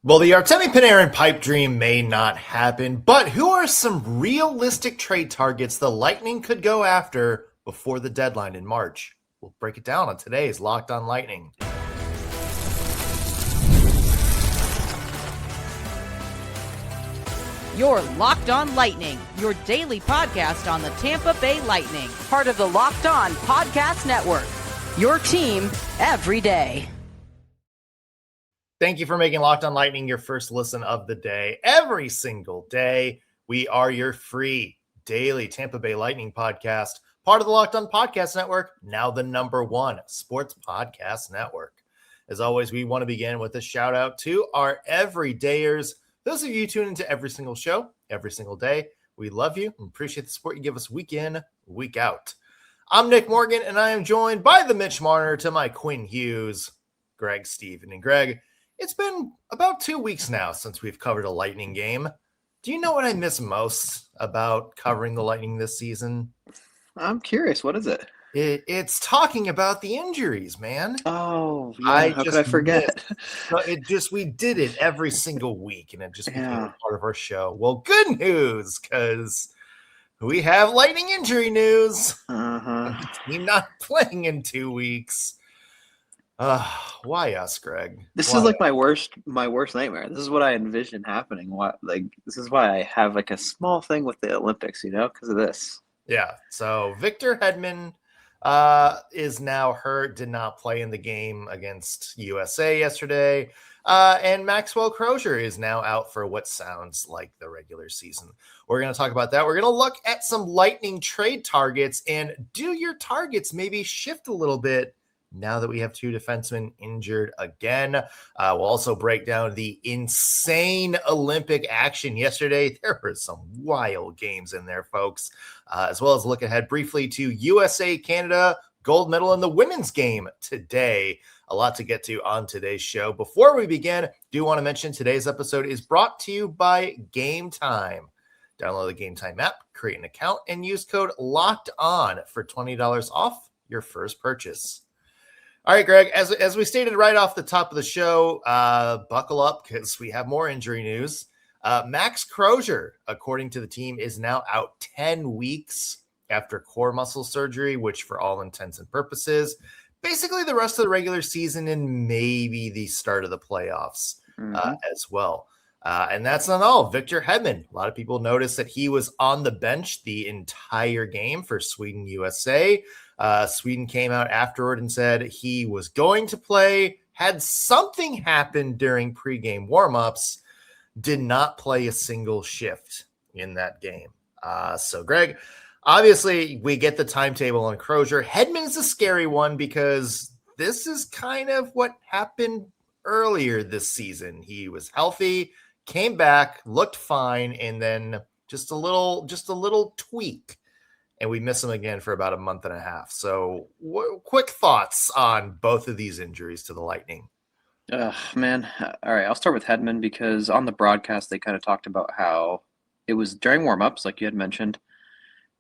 Well, the Artemi Panarin pipe dream may not happen, but who are some realistic trade targets the Lightning could go after before the deadline in March? We'll break it down on today's Locked On Lightning. You're Locked On Lightning, your daily podcast on the Tampa Bay Lightning, part of the Locked On Podcast Network, your team every day. Thank you for making Locked On Lightning your first listen of the day. Every single day, we are your free daily Tampa Bay Lightning podcast, part of the Locked On Podcast Network, now the #1 sports podcast network. As always, we want to begin with a shout out to our everydayers. Those of you who tune into every single show, every single day, we love you and appreciate the support you give us week in, week out. I'm Nick Morgan, and I am joined by the Mitch Marner to my Quinn Hughes, Greg Steven. And Greg, it's been about 2 weeks now since we've covered a Lightning game. Do you know what I miss most about covering the Lightning this season? I'm curious. What is it? It's talking about the injuries, man. Oh, yeah. How could I forget? We did it every single week, and it just became a part of our show. Well, good news, because we have Lightning injury news. Team not playing in 2 weeks. Why us, Greg? This is like my worst nightmare. This is what I envision happening. This is why I have like a small thing with the Olympics, because of this. Yeah. So Victor Hedman is now hurt, did not play in the game against USA yesterday. And Max Crozier is now out for what sounds like the regular season. We're going to talk about that. We're going to look at some Lightning trade targets, and do your targets maybe shift a little bit now that we have 2 defensemen injured again? We'll also break down the insane Olympic action yesterday. There were some wild games in there, folks, as well as look ahead briefly to USA-Canada gold medal in the women's game today. A lot to get to on today's show. Before we begin, do want to mention today's episode is brought to you by Game Time. Download the Game Time app, create an account, and use code LOCKEDON for $20 off your first purchase. All right, Greg, as we stated right off the top of the show, buckle up because we have more injury news. Max Crozier, according to the team, is now out 10 weeks after core muscle surgery, which for all intents and purposes, basically the rest of the regular season and maybe the start of the playoffs as well. And that's not all. Victor Hedman, a lot of people noticed that he was on the bench the entire game for Sweden USA. Sweden came out afterward and said he was going to play, had something happen during pregame warmups, did not play a single shift in that game. So, Greg, obviously we get the timetable on Crozier. Hedman is a scary one because this is kind of what happened earlier this season. He was healthy, came back, looked fine, and then just a little tweak, and we miss him again for about a month and a half. So quick thoughts on both of these injuries to the Lightning. Man. All right, I'll start with Hedman because on the broadcast, they kind of talked about how it was during warmups, like you had mentioned.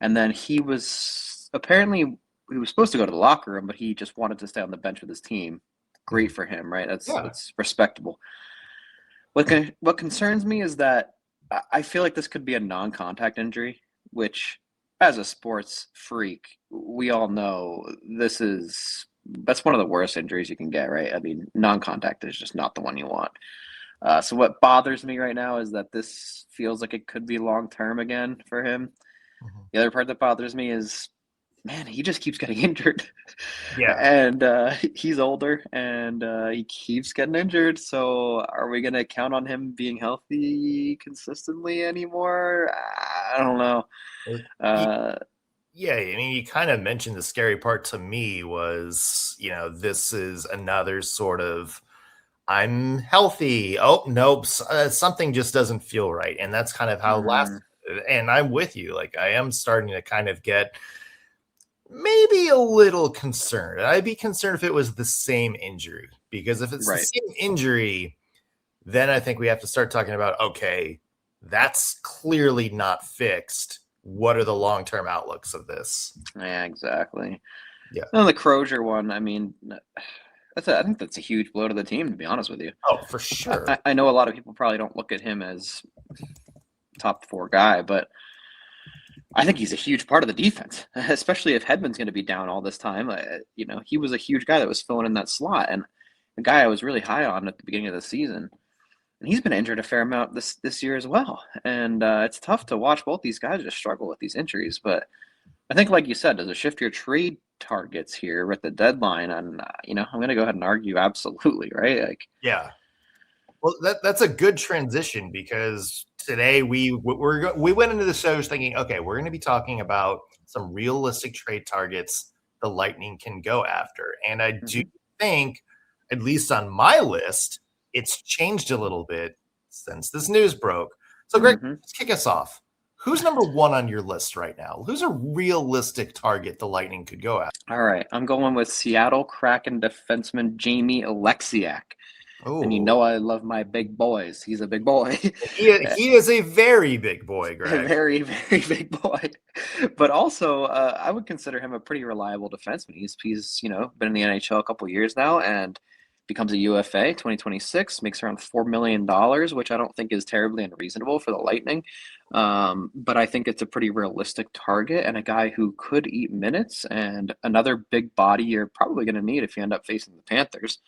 And then he was supposed to go to the locker room, but he just wanted to stay on the bench with his team. Great for him, right? That's respectable. What concerns me is that I feel like this could be a non-contact injury, which as a sports freak, we all know that's one of the worst injuries you can get, right? I mean, non-contact is just not the one you want. So what bothers me right now is that this feels like it could be long-term again for him. Mm-hmm. The other part that bothers me is, man, he just keeps getting injured. Yeah. And he's older and he keeps getting injured. So are we going to count on him being healthy consistently anymore? I don't know. Yeah, I mean, you kind of mentioned the scary part to me was, this is another sort of, I'm healthy. Oh, nope. Something just doesn't feel right. And that's kind of how and I'm with you. Like, I am starting to kind of get maybe a little concerned. I'd be concerned if it was the same injury, because if it's the same injury, then I think we have to start talking about, okay, that's clearly not fixed. What are the long-term outlooks of this? Yeah, exactly. Yeah. And the Crozier one, I mean, I think that's a huge blow to the team, to be honest with you. Oh, for sure. I know a lot of people probably don't look at him as top 4 guy, but I think he's a huge part of the defense, especially if Hedman's going to be down all this time. He was a huge guy that was filling in that slot, and a guy I was really high on at the beginning of the season. And he's been injured a fair amount this year as well. And it's tough to watch both these guys just struggle with these injuries. But I think, like you said, does it shift your trade targets here at the deadline? And, I'm going to go ahead and argue absolutely, right? Yeah. Well, that's a good transition, because today we went into the shows thinking, okay, we're going to be talking about some realistic trade targets the Lightning can go after. And I do think, at least on my list, it's changed a little bit since this news broke. So, Greg, let's kick us off. Who's number 1 on your list right now? Who's a realistic target the Lightning could go after? All right. I'm going with Seattle Kraken defenseman Jamie Alexiak. Oh. And I love my big boys. He's a big boy. He is a very big boy, Greg. A very, very big boy. But also, I would consider him a pretty reliable defenseman. He's been in the NHL a couple of years now, and becomes a UFA 2026, makes around $4 million, which I don't think is terribly unreasonable for the Lightning. But I think it's a pretty realistic target, and a guy who could eat minutes, and another big body you're probably going to need if you end up facing the Panthers.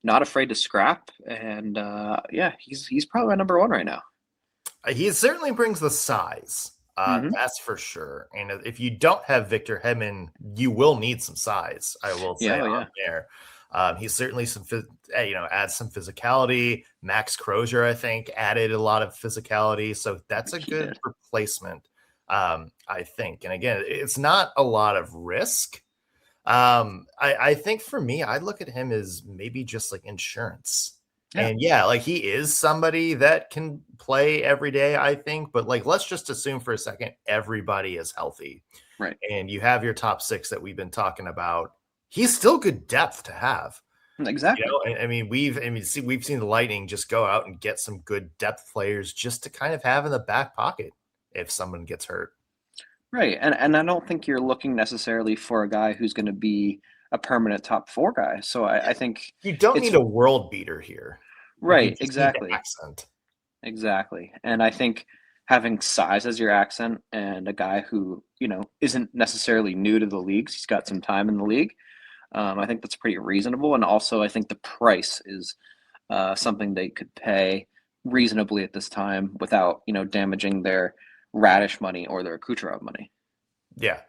Not afraid to scrap, and he's probably my number 1 right now. He certainly brings the size. That's for sure. And if you don't have Victor Hedman, you will need some size, I will say, there. He's certainly adds some physicality. Max Crozier, I think, added a lot of physicality. So that's a good replacement, I think. And again, it's not a lot of risk. I think for me, I look at him as maybe just like insurance. Yeah. And he is somebody that can play every day, I think. But let's just assume for a second everybody is healthy. Right. And you have your top 6 that we've been talking about. He's still good depth to have. Exactly. We've seen the Lightning just go out and get some good depth players just to kind of have in the back pocket if someone gets hurt. Right. And I don't think you're looking necessarily for a guy who's going to be a permanent top 4 guy. So I think you don't need a world beater here. Right. Exactly. Accent. Exactly. And I think having size as your accent, and a guy who, isn't necessarily new to the leagues, he's got some time in the league. I think that's pretty reasonable. And also I think the price is something they could pay reasonably at this time without, damaging their Radish money or their Kucherov money. Yeah.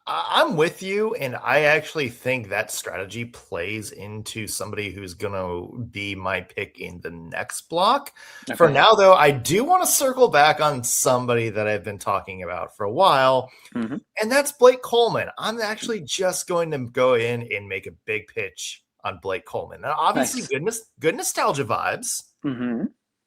I'm with you, and I actually think that strategy plays into somebody who's going to be my pick in the next block. Okay. For now, though, I do want to circle back on somebody that I've been talking about for a while, and that's Blake Coleman. I'm actually just going to go in and make a big pitch on Blake Coleman. Now, obviously, good nostalgia vibes.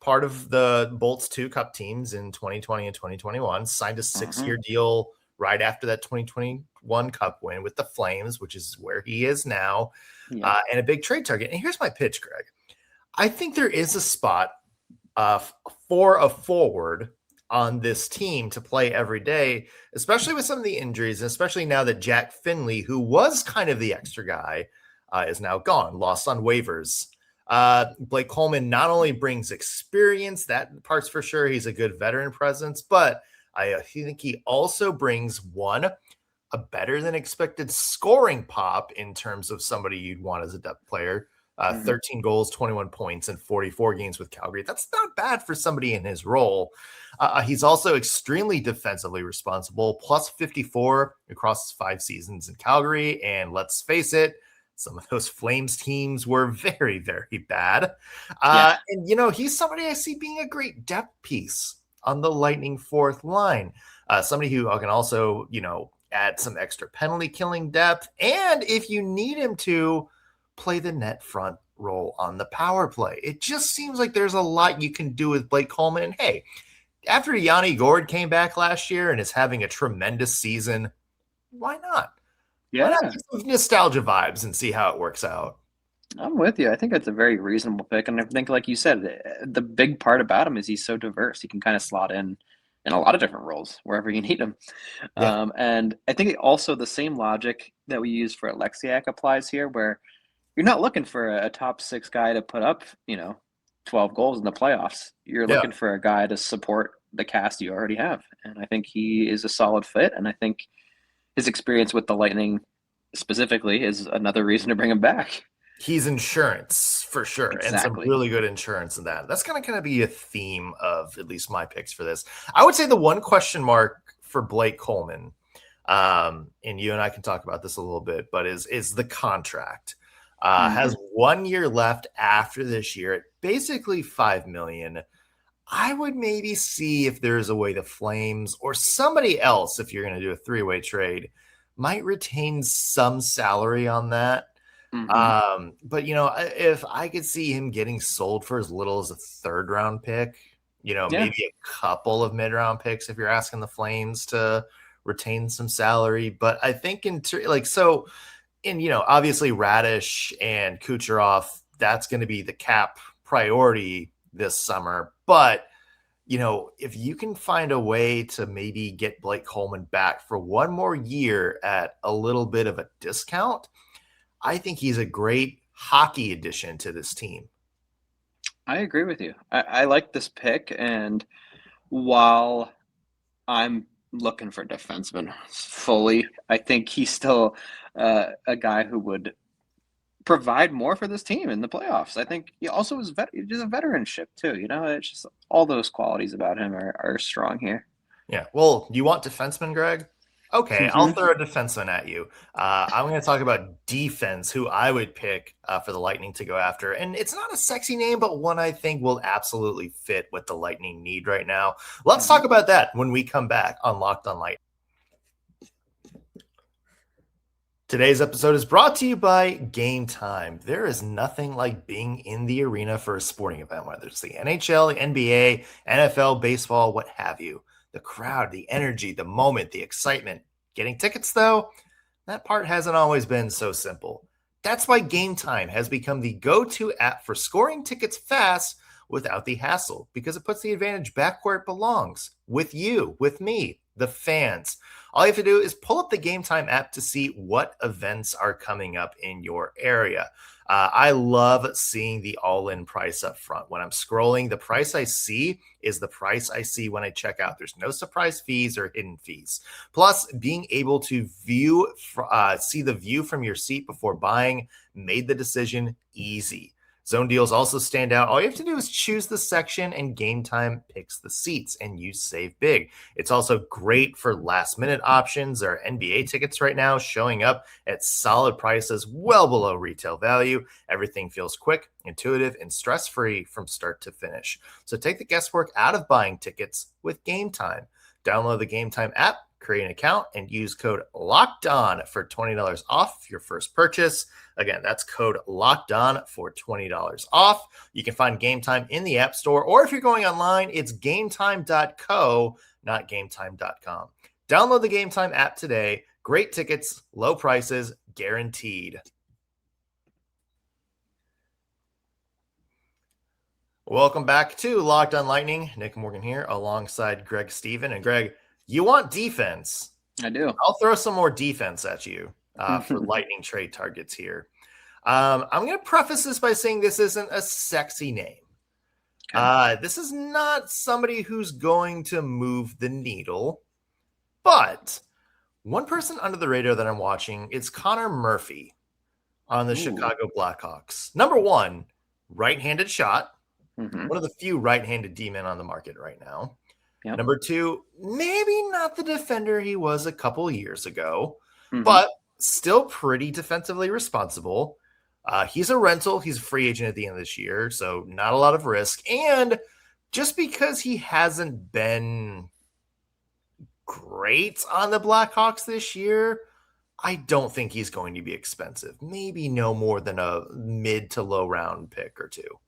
Part of the Bolts 2 Cup teams in 2020 and 2021, signed a 6-year deal right after that 2021 Cup win with the Flames, which is where he is now, and a big trade target. And here's my pitch, Greg. I think there is a spot for a forward on this team to play every day, especially with some of the injuries, and especially now that Jack Finley, who was kind of the extra guy, is now gone, lost on waivers. Blake Coleman not only brings experience, that part's for sure, he's a good veteran presence, but I think he also brings a better than expected scoring pop in terms of somebody you'd want as a depth player. 13 goals, 21 points, and 44 games with Calgary. That's not bad for somebody in his role. He's also extremely defensively responsible, plus 54 across 5 seasons in Calgary. And let's face it, some of those Flames teams were very, very bad. And, he's somebody I see being a great depth piece on the Lightning 4th line. Somebody who can also, add some extra penalty killing depth. And if you need him to play the net front role on the power play, it just seems like there's a lot you can do with Blake Coleman. And hey, after Yanni Gourde came back last year and is having a tremendous season, why not? Yeah. Why not get some nostalgia vibes and see how it works out? I'm with you. I think it's a very reasonable pick. And I think, like you said, the big part about him is he's so diverse. He can kind of slot in a lot of different roles wherever you need him. And I think also the same logic that we use for Alexiak applies here, where you're not looking for a top 6 guy to put up, 12 goals in the playoffs. You're Yeah. looking for a guy to support the cast you already have. And I think he is a solid fit. And I think his experience with the Lightning specifically is another reason to bring him back. He's insurance for sure, and some Exactly. really good insurance in that. That's going to be a theme of at least my picks for this. I would say the one question mark for Blake Coleman, and you and I can talk about this a little bit, but is the contract. Has 1 year left after this year at basically $5 million. I would maybe see if there's a way the Flames or somebody else, if you're going to do a 3-way trade, might retain some salary on that. But if I could see him getting sold for as little as a 3rd round pick, maybe a couple of mid-round picks if you're asking the Flames to retain some salary. But I think obviously Radish and Kucherov, that's going to be the cap priority this summer. But if you can find a way to maybe get Blake Coleman back for 1 more year at a little bit of a discount, I think he's a great hockey addition to this team. I agree with you. I like this pick, and while I'm looking for defenseman fully, I think he's still a guy who would provide more for this team in the playoffs. I think he also is just a veteranship too. It's just all those qualities about him are strong here. Yeah. Well, you want defenseman, Greg? Okay, I'll throw a defenseman at you. I'm going to talk about defense, who I would pick for the Lightning to go after. And it's not a sexy name, but one I think will absolutely fit what the Lightning need right now. Let's talk about that when we come back on Locked on Lightning. Today's episode is brought to you by Game Time. There is nothing like being in the arena for a sporting event, whether it's the NHL, the NBA, NFL, baseball, what have you. The crowd, the energy, the moment, the excitement. Getting tickets, though, that part hasn't always been so simple. That's why Game Time has become the go-to app for scoring tickets fast without the hassle, because it puts the advantage back where it belongs, with you, with me, the fans. All you have to do is pull up the Game Time app to see what events are coming up in your area. I love seeing the all-in price up front. When I'm scrolling, the price I see is the price I see when I check out. There's no surprise fees or hidden fees. Plus, being able to see the view from your seat before buying made the decision easy. Zone deals also stand out. All you have to do is choose the section, and Game Time picks the seats, and you save big. It's also great for last-minute options. There are NBA tickets right now showing up at solid prices, well below retail value. Everything feels quick, intuitive, and stress-free from start to finish. So take the guesswork out of buying tickets with Game Time. Download the Game Time app, create an account, and use code LOCKEDON for $20 off your first purchase. Again, that's code LOCKEDON for $20 off. You can find Game Time in the App Store, or if you're going online, it's gametime.co, not gametime.com. Download the Game Time app today. Great tickets, low prices, guaranteed. Welcome back to Locked on Lightning. Nick Morgan here alongside Greg Stephen. And Greg, you want defense. I do. I'll throw some more defense at you for Lightning trade targets here. I'm going to preface this by saying this isn't a sexy name. Okay. This is not somebody who's going to move the needle. But one person under the radar that I'm watching is Connor Murphy on the Chicago Blackhawks. Number one, right-handed shot. One of the few right-handed D-men on the market right now. Yep. Number two, maybe not the defender he was a couple years ago, but still pretty defensively responsible. He's a rental. He's a free agent at the end of this year, so not a lot of risk. And just because he hasn't been great on the Blackhawks this year, I don't think he's going to be expensive. Maybe no more than a mid to low round pick or two.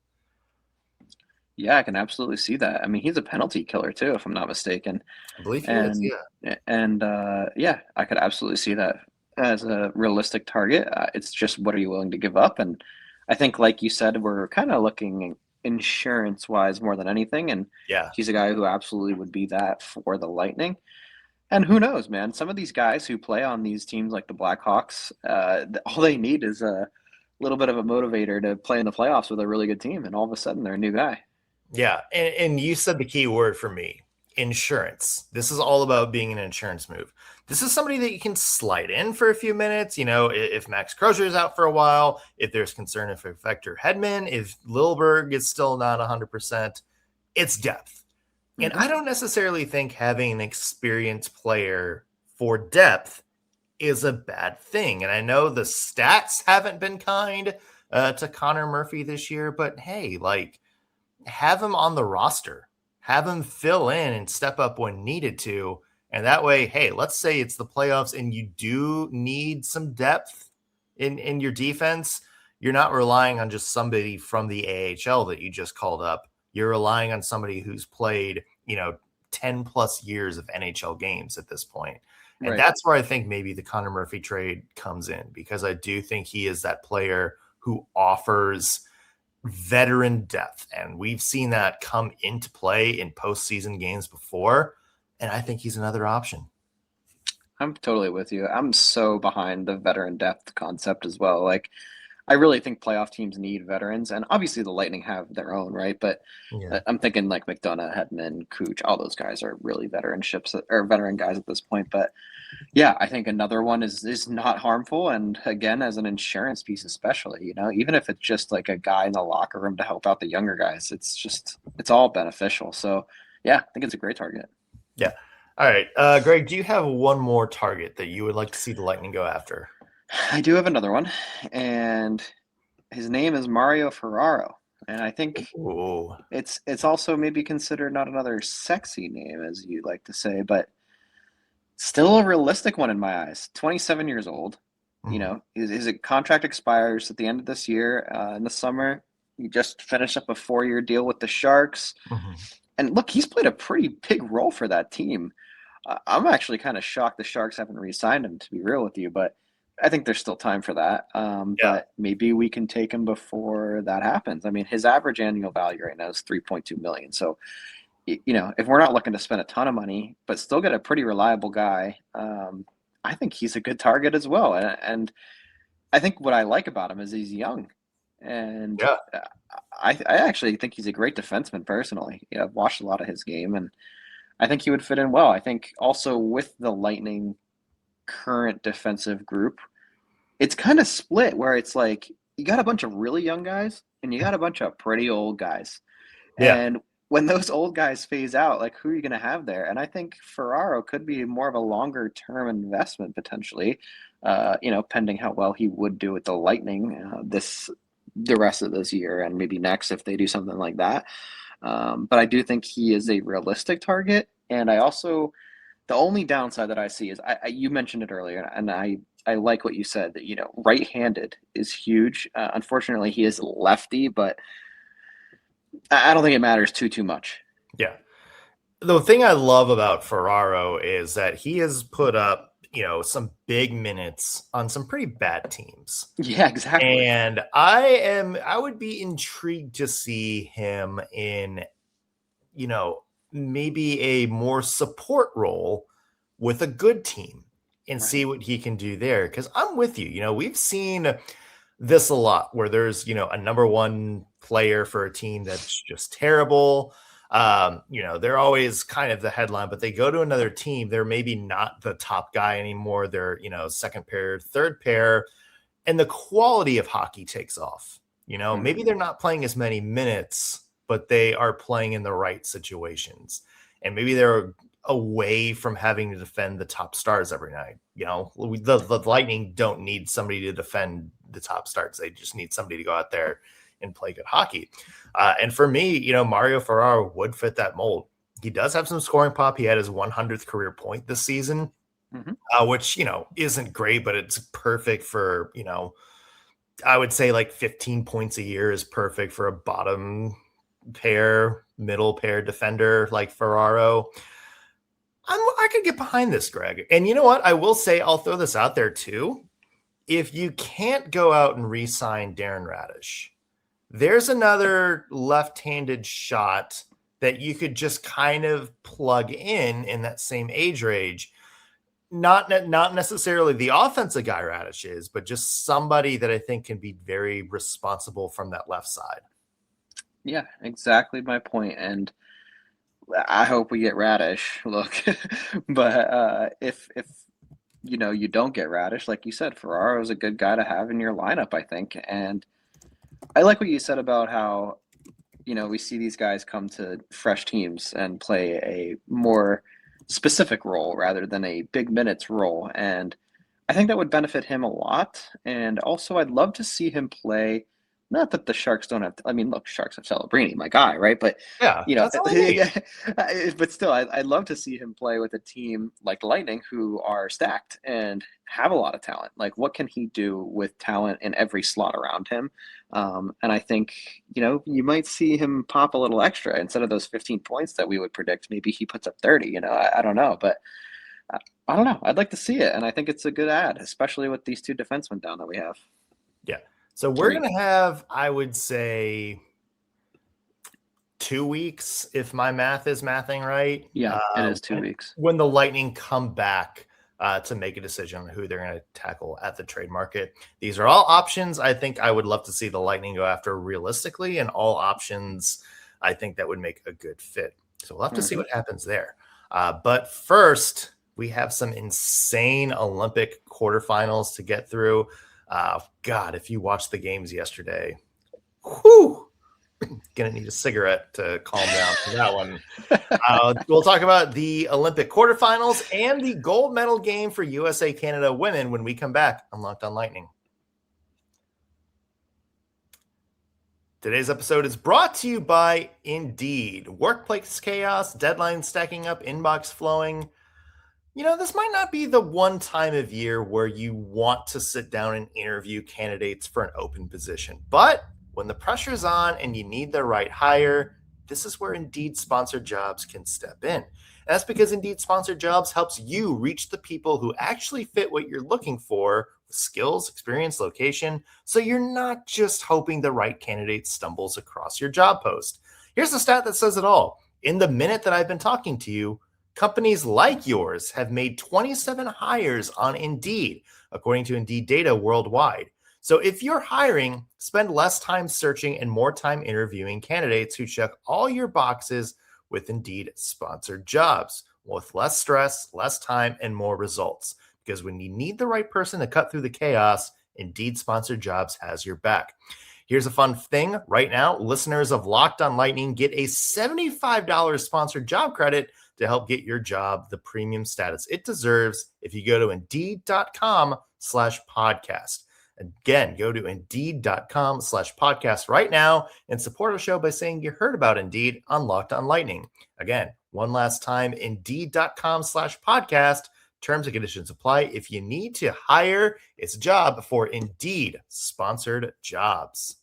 Yeah, I can absolutely see that. I mean, he's a penalty killer too, if I'm not mistaken. I believe he is, yeah. And yeah, I could absolutely see that as a realistic target. It's just, what are you willing to give up? And I think, like you said, we're kind of looking insurance-wise more than anything. And yeah, he's a guy who absolutely would be that for the Lightning. And who knows, man? Some of these guys who play on these teams like the Blackhawks, all they need is a little bit of a motivator to play in the playoffs with a really good team, and all of a sudden they're a new guy. Yeah, and you said the key word for me, insurance. This is all about being an insurance move. This is somebody that you can slide in for a few minutes. If Max Crozier is out for a while, if there's concern if Victor Hedman, if Lilberg is still not 100%, it's depth. And I don't necessarily think having an experienced player for depth is a bad thing. And I know the stats haven't been kind to Connor Murphy this year, but hey, like, have him on the roster, have him fill in and step up when needed to. And that way, hey, let's say it's the playoffs and you do need some depth in your defense. You're not relying on just somebody from the AHL that you just called up. You're relying on somebody who's played, 10 plus years of NHL games at this point. And Right. that's where I think maybe the Connor Murphy trade comes in, because I do think he is that player who offers veteran depth. And we've seen that come into play in postseason games before. And I think he's another option. I'm totally with you. I'm so behind the veteran depth concept as well. Like, I really think playoff teams need veterans, and obviously the Lightning have their own, right? But Yeah. I'm thinking like McDonough, Hedman, Cooch, all those guys are really veteran ships or veteran guys at this point. But yeah, I think another one is not harmful, and again, as an insurance piece, especially, even if it's just like a guy in the locker room to help out the younger guys, it's all beneficial. So yeah, I think it's a great target. Yeah. All right. Greg, do you have one more target that you would like to see the Lightning go after? I do have another one, and his name is Mario Ferraro. And I think Ooh. it's also maybe considered not another sexy name, as you like to say, but still a realistic one in my eyes. 27 years old. His contract expires at the end of this year, in the summer. He just finished up a 4-year deal with the Sharks. And look, he's played a pretty big role for that team. I'm actually kind of shocked the Sharks haven't re-signed him, to be real with you, but I think there's still time for that. But maybe we can take him before that happens. I mean, his average annual value right now is $3.2 million. So, if we're not looking to spend a ton of money, but still get a pretty reliable guy, I think he's a good target as well. And I think what I like about him is he's young. And I actually think he's a great defenseman personally. I've watched a lot of his game, and I think he would fit in well. I think also with the Lightning current defensive group, it's kind of split where it's like you got a bunch of really young guys and you got a bunch of pretty old guys. Yeah. And when those old guys phase out, like, who are you going to have there? And I think Ferraro could be more of a longer term investment potentially, pending how well he would do with the Lightning the rest of this year and maybe next if they do something like that. But I do think he is a realistic target. And I also, the only downside that I see is you mentioned it earlier, and I like what you said, that, right-handed is huge. Unfortunately, he is lefty, but I don't think it matters too much. Yeah. The thing I love about Ferraro is that he has put up, some big minutes on some pretty bad teams. Yeah, exactly. And I would be intrigued to see him in, maybe a more support role with a good team and see what he can do there. Because I'm with you. We've seen this a lot where there's, a number one player for a team that's just terrible. They're always kind of the headline, but they go to another team. They're maybe not the top guy anymore. They're, second pair, third pair, and the quality of hockey takes off. Maybe they're not playing as many minutes, but they are playing in the right situations. And maybe they're away from having to defend the top stars every night. The Lightning don't need somebody to defend the top stars. They just need somebody to go out there and play good hockey. And for me, Mario Ferraro would fit that mold. He does have some scoring pop. He had his 100th career point this season, which, isn't great, but it's perfect for, I would say like 15 points a year is perfect for a bottom pair, middle pair defender like Ferraro. I could get behind this, Greg. And you know what? I will say, I'll throw this out there too. If you can't go out and re-sign Darren Radish, there's another left-handed shot that you could just kind of plug in that same age range. Not necessarily the offensive guy Radish is, but just somebody that I think can be very responsible from that left side. Yeah, exactly my point. And I hope we get Radish. Look, but if you don't get Radish, like you said, Ferraro is a good guy to have in your lineup, I think. And I like what you said about how we see these guys come to fresh teams and play a more specific role rather than a big minutes role. And I think that would benefit him a lot. And also, I'd love to see him play. Not that the Sharks don't have. I mean, look, Sharks have Celebrini, my guy, right? But Yeah, that's all I need. but still, I'd love to see him play with a team like Lightning, who are stacked and have a lot of talent. Like, what can he do with talent in every slot around him? And I think you might see him pop a little extra instead of those 15 points that we would predict. Maybe he puts up 30. I don't know, but I don't know. I'd like to see it, and I think it's a good ad, especially with these two defensemen down that we have. Yeah. So we're going to have, I would say, 2 weeks, if my math is mathing right. Yeah, it is 2 weeks. When the Lightning come back to make a decision on who they're going to tackle at the trade market. These are all options I think I would love to see the Lightning go after realistically, and all options I think that would make a good fit. So we'll have to see what happens there. But first, we have some insane Olympic quarterfinals to get through. God, if you watched the games yesterday, whew, gonna need a cigarette to calm down for that one. We'll talk about the Olympic quarterfinals and the gold medal game for USA Canada women when we come back on Locked On Lightning. Today's episode is brought to you by Indeed. Workplace chaos, deadlines stacking up, inbox flowing. This might not be the one time of year where you want to sit down and interview candidates for an open position. But when the pressure's on and you need the right hire, this is where Indeed Sponsored Jobs can step in. And that's because Indeed Sponsored Jobs helps you reach the people who actually fit what you're looking for with skills, experience, location, so you're not just hoping the right candidate stumbles across your job post. Here's the stat that says it all. In the minute that I've been talking to you, companies like yours have made 27 hires on Indeed, according to Indeed data worldwide. So if you're hiring, spend less time searching and more time interviewing candidates who check all your boxes with Indeed Sponsored Jobs, with less stress, less time, and more results. Because when you need the right person to cut through the chaos, Indeed Sponsored Jobs has your back. Here's a fun thing. Right now, listeners of Locked On Lightning get a $75 sponsored job credit to help get your job the premium status it deserves if you go to Indeed.com/podcast. Again, go to Indeed.com/podcast right now and support our show by saying you heard about Indeed on Locked On Lightning. Again, one last time, Indeed.com/podcast. Terms and conditions apply. If you need to hire, it's a job for Indeed Sponsored Jobs.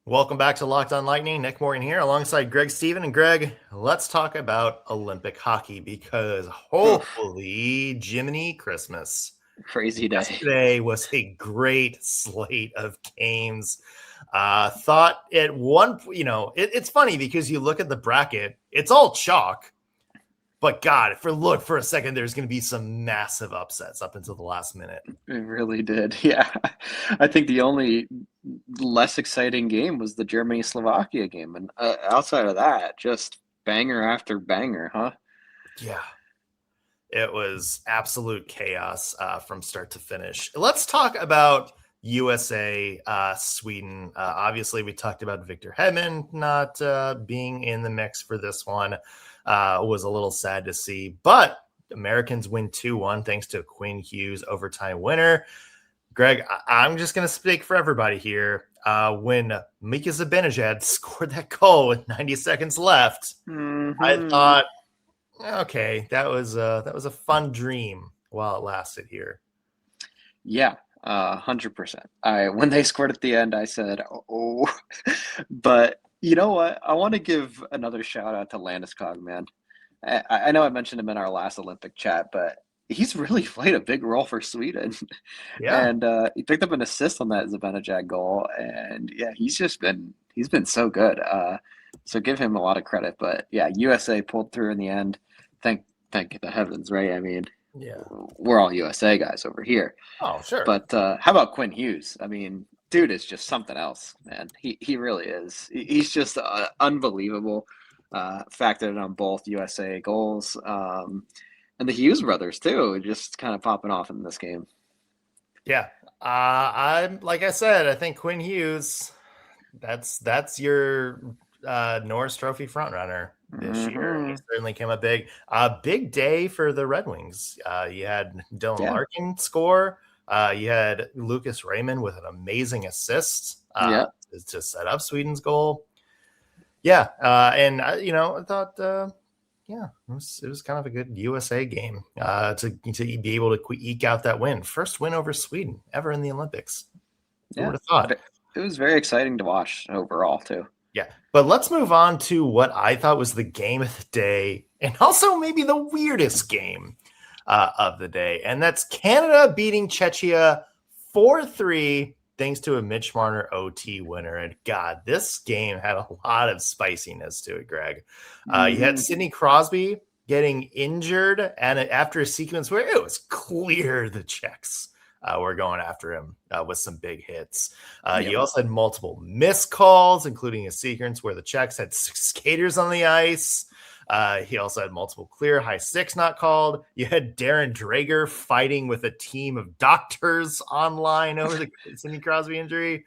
Welcome back to Locked On Lightning. Nick Morgan here alongside Greg Steven. And Greg, let's talk about Olympic hockey because holy Jiminy Christmas. Crazy day. Yesterday was a great slate of games. Thought at one, it's funny because you look at the bracket, it's all chalk. But God, if we look for a second, there's going to be some massive upsets up until the last minute. It really did. Yeah. I think the only less exciting game was the Germany-Slovakia game. And outside of that, just banger after banger, huh? Yeah. It was absolute chaos from start to finish. Let's talk about USA, Sweden. Obviously, we talked about Victor Hedman not being in the mix for this one. Was a little sad to see, but Americans win 2-1 thanks to a Quinn Hughes overtime winner. Greg, I'm just going to speak for everybody here. When Mika Zibanejad scored that goal with 90 seconds left, I thought, okay, that was a fun dream while it lasted here. Yeah, 100%. When they scored at the end, I said, oh, but you know what? I want to give another shout out to Landeskog, man. I know I mentioned him in our last Olympic chat, but he's really played a big role for Sweden. Yeah. And he picked up an assist on that Zibanejad goal. And yeah, he's been so good. So give him a lot of credit. But yeah, USA pulled through in the end. thank the heavens, right? I mean, Yeah. we're all USA guys over here. Oh, sure. But how about Quinn Hughes? I mean, dude is just something else, man. He really is. He's just unbelievable. Factored in on both USA goals, and the Hughes brothers too, just kind of popping off in this game. Yeah. I'm like I said, I think Quinn Hughes, that's your Norris Trophy frontrunner this year. He certainly came up big. Big day for the Red Wings. You had Dylan Larkin score. You had Lucas Raymond with an amazing assist to set up Sweden's goal. Yeah, and I thought, it was kind of a good USA game to be able to eke out that win. First win over Sweden ever in the Olympics. Who would have thought? It was very exciting to watch overall too. Yeah, but let's move on to what I thought was the game of the day, and also maybe the weirdest game of the day, and that's Canada beating Czechia 4-3 thanks to a Mitch Marner OT winner. And God, this game had a lot of spiciness to it, Greg. You had Sidney Crosby getting injured, and after a sequence where it was clear the Czechs were going after him with some big hits. You also had multiple missed calls, including a sequence where the Czechs had 6 skaters on the ice. He also had multiple clear high sticks not called. You had Darren Drager fighting with a team of doctors online over the Sidney Crosby injury.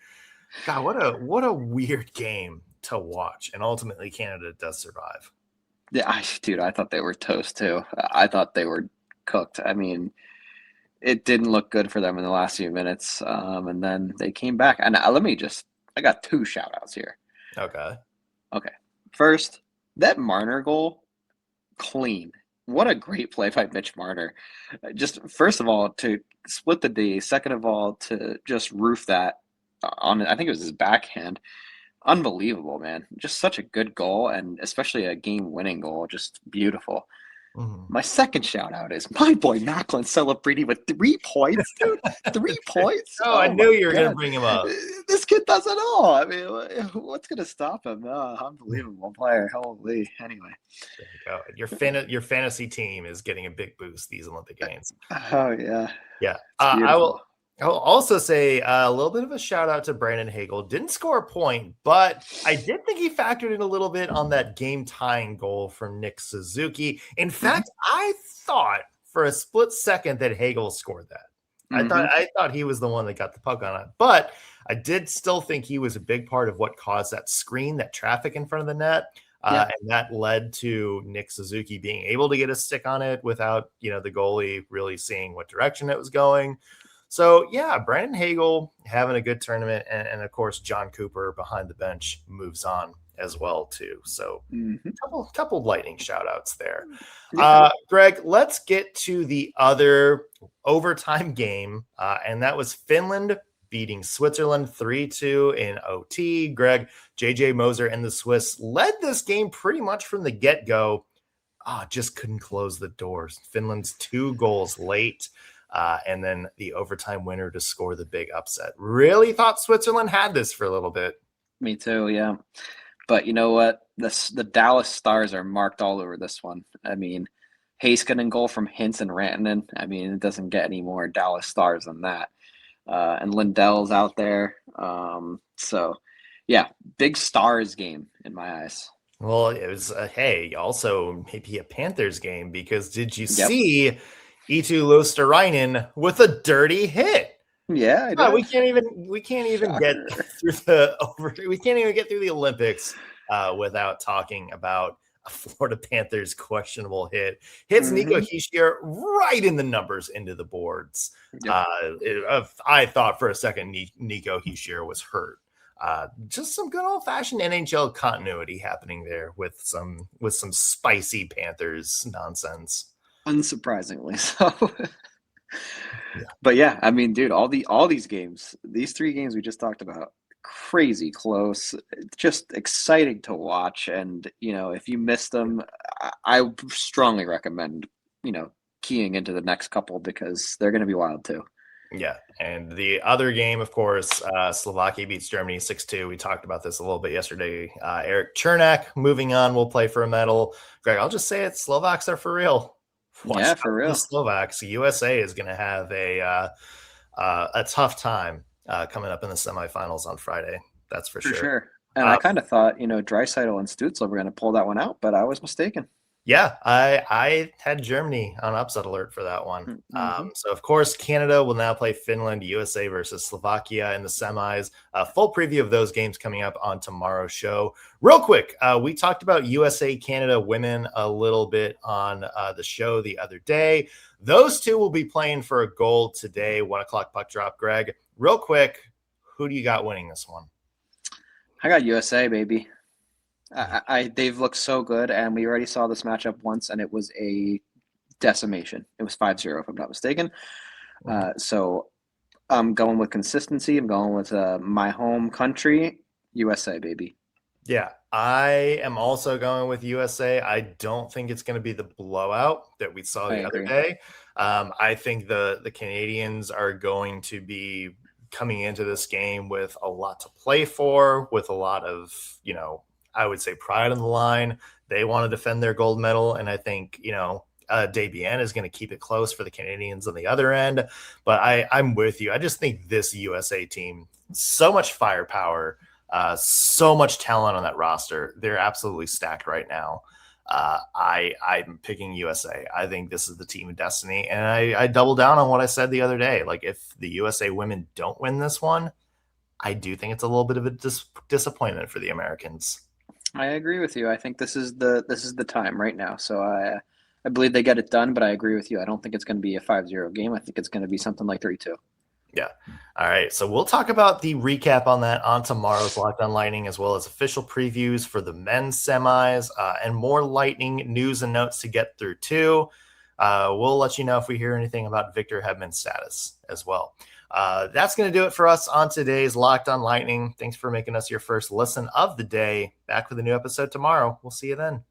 God, what a weird game to watch. And ultimately, Canada does survive. Yeah, I thought they were toast too. I thought they were cooked. I mean, it didn't look good for them in the last few minutes, and then they came back. And I got 2 shout outs here. Okay. First, that Marner goal, clean. What a great play by Mitch Marner. Just first of all, to split the D. Second of all, to just roof that on, I think it was his backhand. Unbelievable, man. Just such a good goal, and especially a game-winning goal. Just beautiful. My second shout out is my boy Macklin celebrating with 3 points, dude. 3 points. I knew you were going to bring him up. This kid does it all. I mean, what's going to stop him? Unbelievable player. Holy. Anyway. There you go. Your fantasy team is getting a big boost these Olympic Games. Oh, yeah. Yeah. I'll also say a little bit of a shout out to Brandon Hagel. Didn't score a point, but I did think he factored in a little bit on that game tying goal from Nick Suzuki. In fact, I thought for a split second that Hagel scored that. I thought he was the one that got the puck on it, but I did still think he was a big part of what caused that screen, that traffic in front of the net. And that led to Nick Suzuki being able to get a stick on it without, the goalie really seeing what direction it was going. So, yeah, Brandon Hagel having a good tournament. And of course, John Cooper behind the bench moves on as well, too. So couple Lightning shout outs there. Greg, let's get to the other overtime game. And that was Finland beating Switzerland 3-2 in OT. Greg, JJ Moser and the Swiss led this game pretty much from the get-go. Just couldn't close the doors. Finland's 2 goals late. And then the overtime winner to score the big upset. Really thought Switzerland had this for a little bit. Me too, yeah. But you know what? The Dallas Stars are marked all over this one. I mean, Heiskanen goal from Hintz and Rantanen. I mean, it doesn't get any more Dallas Stars than that. And Lindell's out there. So, yeah, big Stars game in my eyes. Well, it was, also maybe a Panthers game, because did you see Eetu Luostarinen with a dirty hit? Yeah, we can't even get through the Olympics without talking about a Florida Panthers questionable hit. Hits Nico Hischier right in the numbers into the boards. I thought for a second Nico Hischier was hurt. Just some good old fashioned NHL continuity happening there with some spicy Panthers nonsense. Unsurprisingly so. But yeah, I mean, dude, all these games, these 3 games we just talked about, crazy close, just exciting to watch. And if you missed them, I strongly recommend keying into the next couple, because they're going to be wild too. Yeah, and the other game, of course, Slovakia beats Germany 6-2. We talked about this a little bit yesterday. Eric Chernak moving on will play for a medal. Greg, I'll just say it, Slovaks are for real. Watch Yeah, out for for the real. Slovaks. USA is going to have a tough time coming up in the semifinals on Friday. That's for For sure. sure. And I kind of thought, Draisaitl and Stützle were going to pull that one out, but I was mistaken. Yeah, I had Germany on upset alert for that one. Mm-hmm. So, of course, Canada will now play Finland, USA versus Slovakia in the semis. Full preview of those games coming up on tomorrow's show. Real quick, we talked about USA, Canada women a little bit on the show the other day. Those two will be playing for a gold today, 1 o'clock puck drop. Greg, real quick, who do you got winning this one? I got USA, baby. They've looked so good, and we already saw this matchup once, and it was a decimation. It was 5-0, if I'm not mistaken. So I'm going with consistency. I'm going with my home country, USA, baby. Yeah, I am also going with USA. I don't think it's going to be the blowout that we saw the other day. I think the Canadians are going to be coming into this game with a lot to play for, with a lot of, I would say pride on the line. They want to defend their gold medal. And I think, Debian is going to keep it close for the Canadians on the other end. But I'm with you. I just think this USA team, so much firepower, so much talent on that roster. They're absolutely stacked right now. I'm picking USA. I think this is the team of destiny. And I double down on what I said the other day. Like, if the USA women don't win this one, I do think it's a little bit of a disappointment for the Americans. I agree with you. I think this is the time right now. So I believe they get it done, but I agree with you. I don't think it's going to be a 5-0 game. I think it's going to be something like 3-2. Yeah. All right. So we'll talk about the recap on that on tomorrow's Locked On Lightning, as well as official previews for the men's semis and more Lightning news and notes to get through too. We'll let you know if we hear anything about Victor Hedman's status as well. That's going to do it for us on today's Locked On Lightning. Thanks for making us your first listen of the day. Back with a new episode tomorrow. We'll see you then.